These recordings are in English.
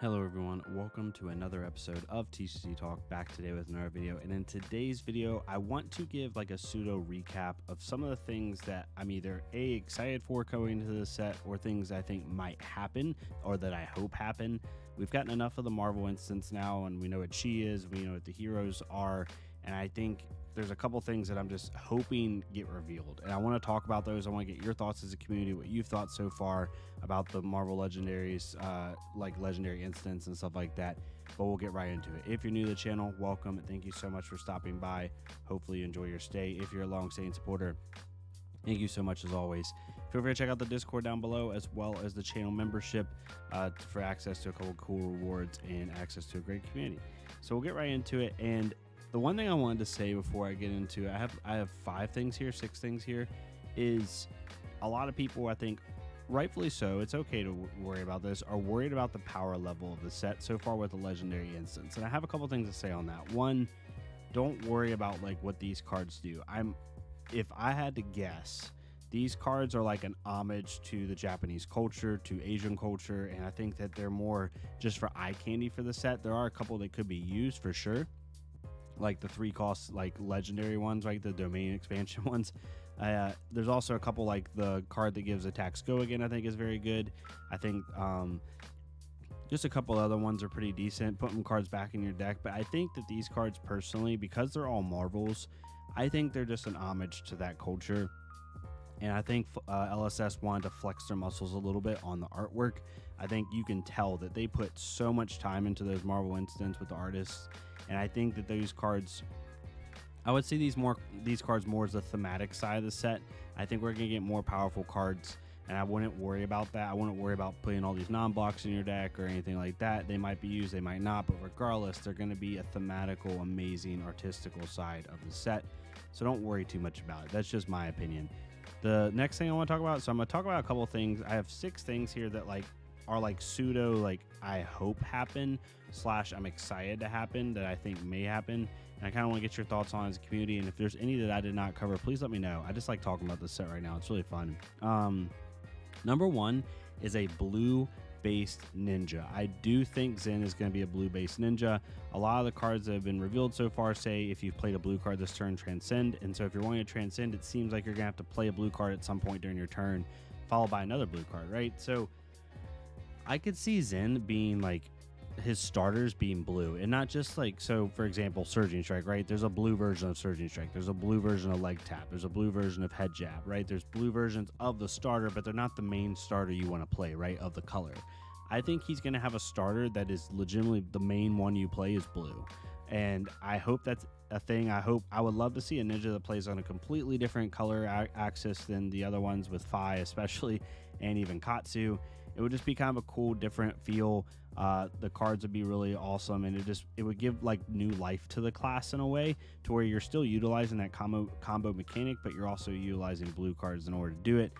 Hello everyone, welcome to another episode of TCG Talk, back today with another video. And in today's video, I want to give like a pseudo recap of some of the things that I'm either excited for going into the set, or things I think might happen or that I hope happen. We've gotten enough of the Marvel instance now, and we know what she is, we know what the heroes are, and I think there's a couple things that I'm just hoping get revealed, and I want to talk about those. I want to get your thoughts as a community, what you've thought so far about the Marvel legendaries, like legendary instance and stuff like that. But we'll get right into it. If you're new to the channel, welcome. Thank you so much for stopping by. Hopefully you enjoy your stay. If you're a long-staying supporter, thank you so much as always. Feel free to check out the Discord down below, as well as the channel membership for access to a couple cool rewards and access to a great community. So we'll get right into it. And the one thing I wanted to say before I get into it, I have six things here, is a lot of people, I think rightfully so, it's okay to worry about this, are worried about the power level of the set so far with the legendary instance. And I have a couple things to say on that. One, don't worry about like what these cards do. If I had to guess, these cards are like an homage to the Japanese culture, to Asian culture, and I think that they're more just for eye candy for the set. There are a couple that could be used for sure, like the 3-cost like legendary ones, like the domain expansion ones. There's also a couple, like the card that gives attacks go again, I think is very good. I think just a couple other ones are pretty decent, putting cards back in your deck. But I think that these cards personally, because they're all Marvels, I think they're just an homage to that culture. And I think LSS wanted to flex their muscles a little bit on the artwork. I think you can tell that they put so much time into those Marvel instants with the artists. And I think that those cards, I would see these cards more as the thematic side of the set. I think we're going to get more powerful cards, and I wouldn't worry about that. I wouldn't worry about putting all these non-blocks in your deck or anything like that. They might be used, they might not, but regardless, they're going to be a thematical, amazing, artistical side of the set. So don't worry too much about it. That's just my opinion. The next thing I want to talk about, so I'm going to talk about a couple of things. I have 6 things here that are like pseudo, like I hope happen / I'm excited to happen, that I think may happen. And I kind of want to get your thoughts on as a community. And if there's any that I did not cover, please let me know. I just like talking about this set right now. It's really fun. Number 1 is a blue based ninja. I do think Zen is going to be a blue based ninja. A lot of the cards that have been revealed so far say if you've played a blue card this turn, transcend. And so if you're wanting to transcend, it seems like you're gonna have to play a blue card at some point during your turn, followed by another blue card, right? So I could see Zen being like his starters being blue, and not just like, so for example, Surging Strike, right? There's a blue version of Surging Strike, there's a blue version of Leg Tap, there's a blue version of Head Jab, right? There's blue versions of the starter, but they're not the main starter you want to play, right, of the color. I think he's going to have a starter that is legitimately the main one you play is blue, and I hope that's a thing. I would love to see a ninja that plays on a completely different color axis than the other ones, with Fi especially, and even Katsu. It would just be kind of a cool, different feel. The cards would be really awesome, and it would give like new life to the class in a way, to where you're still utilizing that combo mechanic, but you're also utilizing blue cards in order to do it.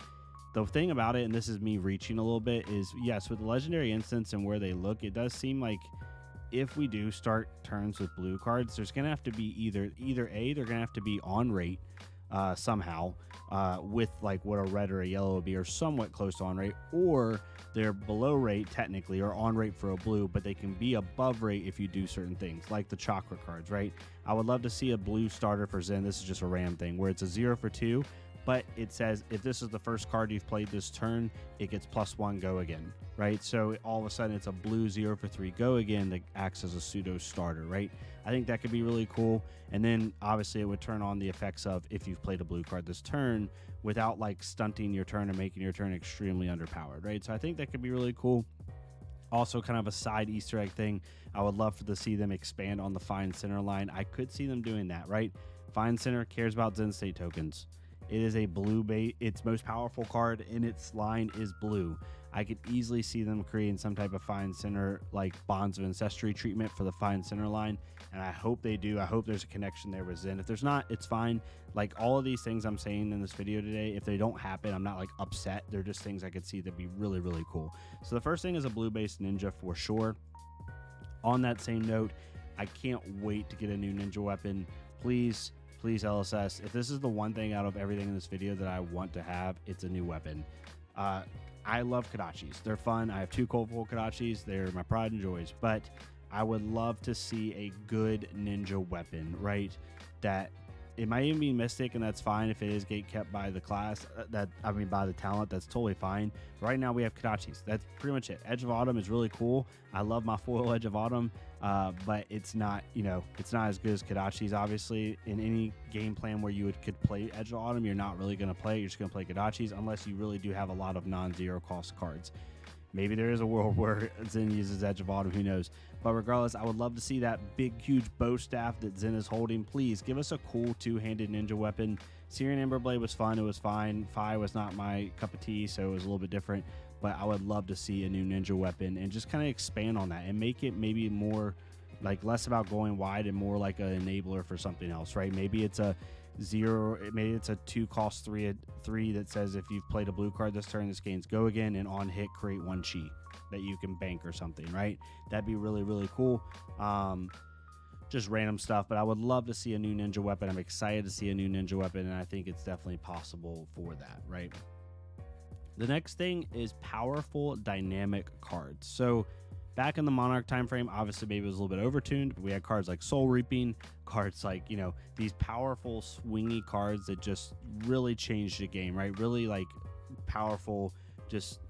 The thing about it, and this is me reaching a little bit, is yes, with the legendary instance and where they look, it does seem like if we do start turns with blue cards, there's gonna have to be either A, they're gonna have to be on rate somehow, with like what a red or a yellow would be, or somewhat close to on rate, or they're below rate technically, or on rate for a blue, but they can be above rate if you do certain things, like the chakra cards, right? I would love to see a blue starter for Zen. This is just a RAM thing, where it's a 0 for 2, but it says if this is the first card you've played this turn, it gets +1 go again, right? So all of a sudden it's a blue 0 for 3 go again that acts as a pseudo starter, right? I think that could be really cool. And then obviously it would turn on the effects of if you've played a blue card this turn, without like stunting your turn and making your turn extremely underpowered, right? So I think that could be really cool. Also, kind of a side Easter egg thing, I would love to see them expand on the Find Center line. I could see them doing that, right? Find Center cares about Zen State tokens. It is a blue bait. Its most powerful card in its line is blue. I could easily see them creating some type of Find Center, like Bonds of Ancestry treatment for the Find Center line, and I hope they do. I hope there's a connection there with Zen. If there's not, it's fine. Like all of these things I'm saying in this video today, if they don't happen, I'm not like upset. They're just things I could see that'd be really, really cool. So the first thing is a blue-based ninja for sure. On that same note, I can't wait to get a new ninja weapon. Please LSS, if this is the one thing out of everything in this video that I want to have, it's a new weapon. I love Kodachis. They're fun. I have 2 colorful Kodachis. They're my pride and joys. But I would love to see a good ninja weapon, right? That it might even be Mystic, and that's fine if it is gate kept by the class. By the talent, that's totally fine. Right now we have Kodachis. That's pretty much it. Edge of Autumn is really cool. I love my foil Edge of Autumn, but it's not, it's not as good as Kodachis. Obviously, in any game plan where you could play Edge of Autumn, you're not really going to play. You're just going to play Kodachis unless you really do have a lot of non-zero cost cards. Maybe there is a world where Zen uses Edge of Autumn, who knows. But regardless, I would love to see that big, huge bow staff that Zen is holding. Please give us a cool 2-handed ninja weapon. Syrian Emberblade was fun. It was fine. Phi was not my cup of tea, so it was a little bit different. But I would love to see a new ninja weapon and just kind of expand on that and make it maybe more, like, less about going wide and more like an enabler for something else, right? Maybe it's a 2 cost 3 that says if you've played a blue card this turn, this game's go again, and on hit create 1 chi that you can bank or something, right? That'd be really, really cool. Just random stuff, but I would love to see a new ninja weapon. I'm excited to see a new ninja weapon, and I think it's definitely possible for that, right? The next thing is powerful dynamic cards. So back in the Monarch time frame, obviously maybe it was a little bit overtuned, but we had cards like Soul Reaping, cards like, these powerful swingy cards that just really changed the game, right? Really like powerful, just,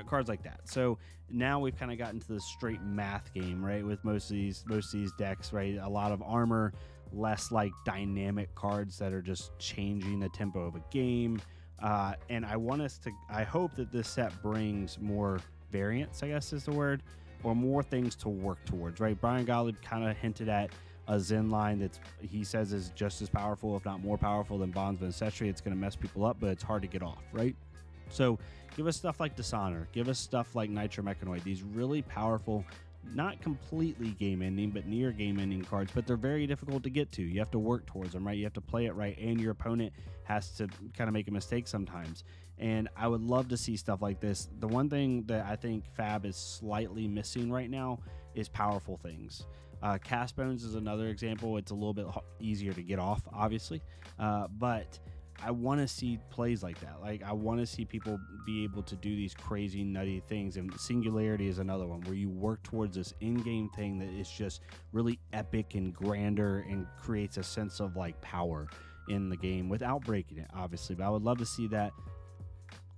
cards like that. So now we've kind of gotten to the straight math game, right? With most of these decks, right? A lot of armor, less like dynamic cards that are just changing the tempo of a game. And I hope that this set brings more variance, I guess is the word, or more things to work towards, right? Brian Gottlieb kind of hinted at a Zen line that he says is just as powerful, if not more powerful than Bondsman Ancestry. It's going to mess people up, but it's hard to get off, right? So give us stuff like Dishonor. Give us stuff like Nitromechanoid. These really powerful, not completely game-ending, but near game-ending cards, but they're very difficult to get to. You have to work towards them, right? You have to play it right, and your opponent has to kind of make a mistake sometimes. And I would love to see stuff like this. The one thing that I think Fab is slightly missing right now is powerful things. Cast Bones is another example. It's a little bit easier to get off, obviously, but I want to see plays like that. Like, I want to see people be able to do these crazy, nutty things. And Singularity is another one where you work towards this in-game thing that is just really epic and grander and creates a sense of like power in the game without breaking it, obviously. But I would love to see that.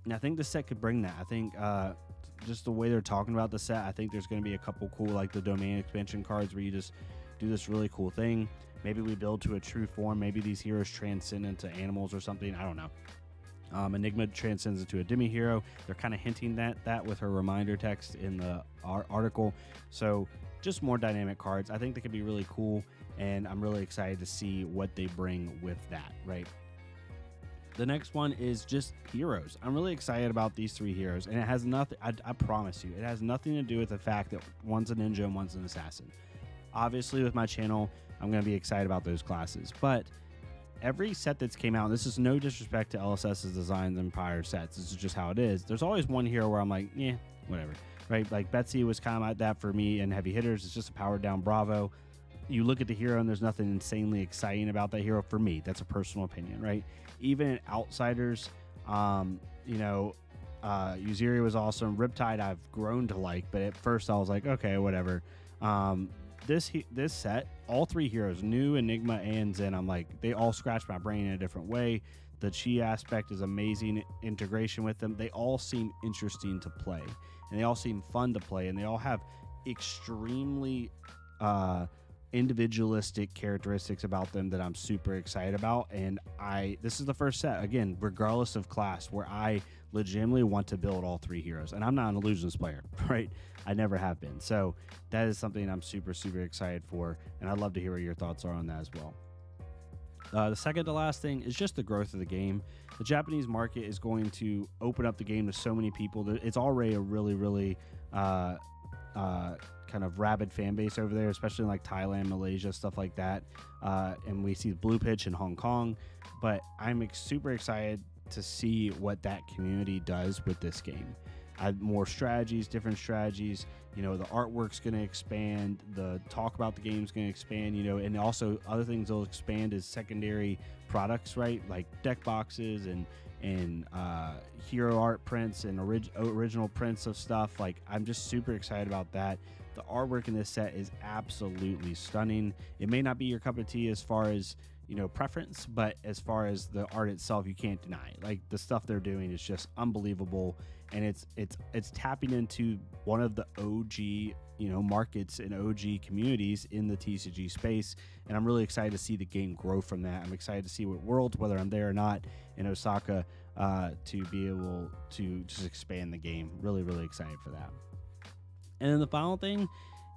And I think the set could bring that. I think just the way they're talking about the set, I think there's going to be a couple cool, like the domain expansion cards where you just do this really cool thing. Maybe we build to a true form. Maybe these heroes transcend into animals or something. I don't know. Enigma transcends into a demi-hero. They're kind of hinting that with her reminder text in the article. So just more dynamic cards. I think they could be really cool, and I'm really excited to see what they bring with that, right? The next one is just heroes. I'm really excited about these 3 heroes, and it has nothing, I promise you, it has nothing to do with the fact that one's a ninja and one's an assassin. Obviously, with my channel, I'm going to be excited about those classes, but every set that's came out, this is no disrespect to LSS's designs and prior sets, this is just how it is. There's always one hero where I'm like, yeah, whatever, right? Like Betsy was kind of like that for me in Heavy Hitters. It's just a powered down Bravo. You look at the hero and there's nothing insanely exciting about that hero for me. That's a personal opinion, right? Even in Outsiders, Uziri was awesome. Riptide I've grown to like, but at first I was like, okay, whatever. This set, all 3 heroes, New, Enigma, and Zen, I'm like, they all scratch my brain in a different way. The chi aspect is amazing. Integration with them, they all seem interesting to play, and they all seem fun to play, and they all have extremely individualistic characteristics about them that I'm super excited about. And this is the first set, again, regardless of class, where I legitimately want to build all 3 heroes, and I'm not an Illusions player, right? I never have been. So that is something I'm super, super excited for, and I'd love to hear what your thoughts are on that as well. The second to last thing is just the growth of the game. The Japanese market is going to open up the game to so many people. It's already a really, really kind of rabid fan base over there, especially in like Thailand, Malaysia, stuff like that. And we see Blue Pitch in Hong Kong, but I'm super excited to see what that community does with this game. More strategies, different strategies, the artwork's going to expand, the talk about the game's going to expand, and also other things they'll expand is secondary products, right? Like deck boxes and, and hero art prints and original prints of stuff. Like, I'm just super excited about that. The artwork in this set is absolutely stunning. It may not be your cup of tea as far as, you know, preference, but as far as the art itself, you can't deny it. Like, the stuff they're doing is just unbelievable, and it's tapping into one of the OG, you know, markets and OG communities in the TCG space, and I'm really excited to see the game grow from that. I'm excited to see what Worlds, whether I'm there or not in Osaka, to be able to just expand the game. Really, really excited for that. And then the final thing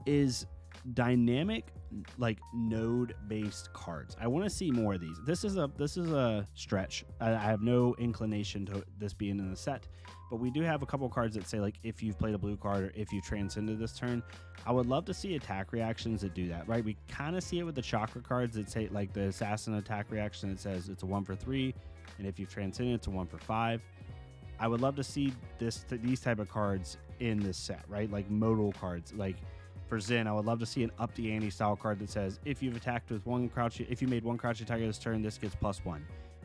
is dynamic, like, node based cards. I want to see more of these. This is a stretch. I have no inclination to this being in the set, but we do have a couple cards that say, like, if you've played a blue card or if you transcended this turn. I would love to see attack reactions that do that, right? We kind of see it with the chakra cards that say, like, the assassin attack reaction that says it's a 1 for 3, and if you've transcended, it's a 1 for 5. I would love to see these type of cards in this set, right? Like modal cards. Like for Zen, I would love to see an up the ante style card that says, if you've attacked with if you made one crouching tiger this turn, this gets +1.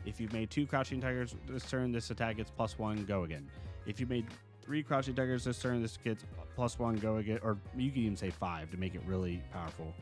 If you've made 2 crouching tigers this turn, this attack gets +1, go again. If you made 3 crouching tigers this turn, this gets +1, go again. Or you can even say 5 to make it really powerful.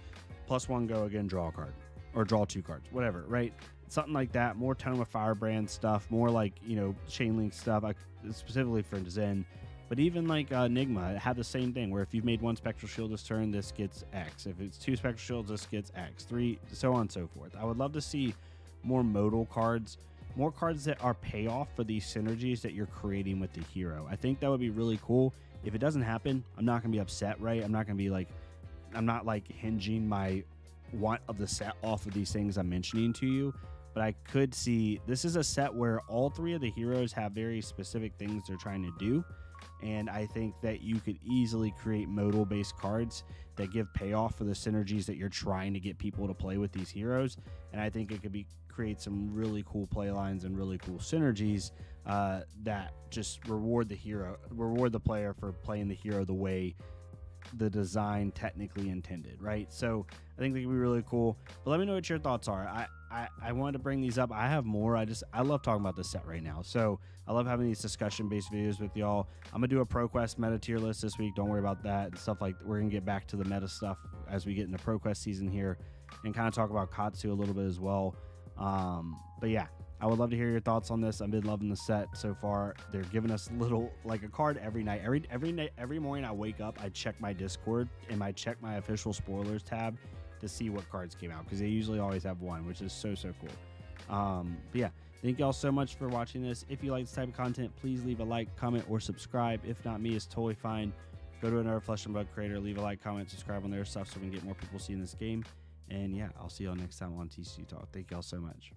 +1, go again, draw a card. Or draw 2 cards, whatever, right? Something like that. More Tome of Firebrand stuff, more like, you know, Chain Link stuff, specifically for Zen. But even like Enigma had the same thing, where if you've made 1 Spectral Shield this turn, this gets X. If it's 2 Spectral Shields, this gets X. 3, so on and so forth. I would love to see more modal cards, more cards that are payoff for these synergies that you're creating with the hero. I think that would be really cool. If it doesn't happen, I'm not going to be upset, right? I'm not like hinging my want of the set off of these things I'm mentioning to you. But I could see this is a set where all 3 of the heroes have very specific things they're trying to do. And I think that you could easily create modal based cards that give payoff for the synergies that you're trying to get people to play with these heroes. And I think it could create some really cool play lines and really cool synergies that just reward the player for playing the hero the way the design technically intended, right? So I think they could be really cool. But let me know what your thoughts are. I wanted to bring these up. I have more. I love talking about this set right now. So I love having these discussion-based videos with y'all. I'm going to do a ProQuest meta tier list this week. Don't worry about that. And stuff like, we're going to get back to the meta stuff as we get into ProQuest season here and kind of talk about Katsu a little bit as well. But yeah, I would love to hear your thoughts on this. I've been loving the set so far. They're giving us a card every night. Every morning I wake up, I check my Discord and I check my official spoilers tab to see what cards came out, because they usually always have one, which is so cool. But yeah, thank y'all so much for watching this. If you like this type of content, please leave a like, comment, or subscribe. If not, me is totally fine. Go to another Flesh and Blood creator, leave a like, comment, subscribe on their stuff so we can get more people seeing this game. And yeah, I'll see y'all next time on TCG Talk. Thank y'all so much.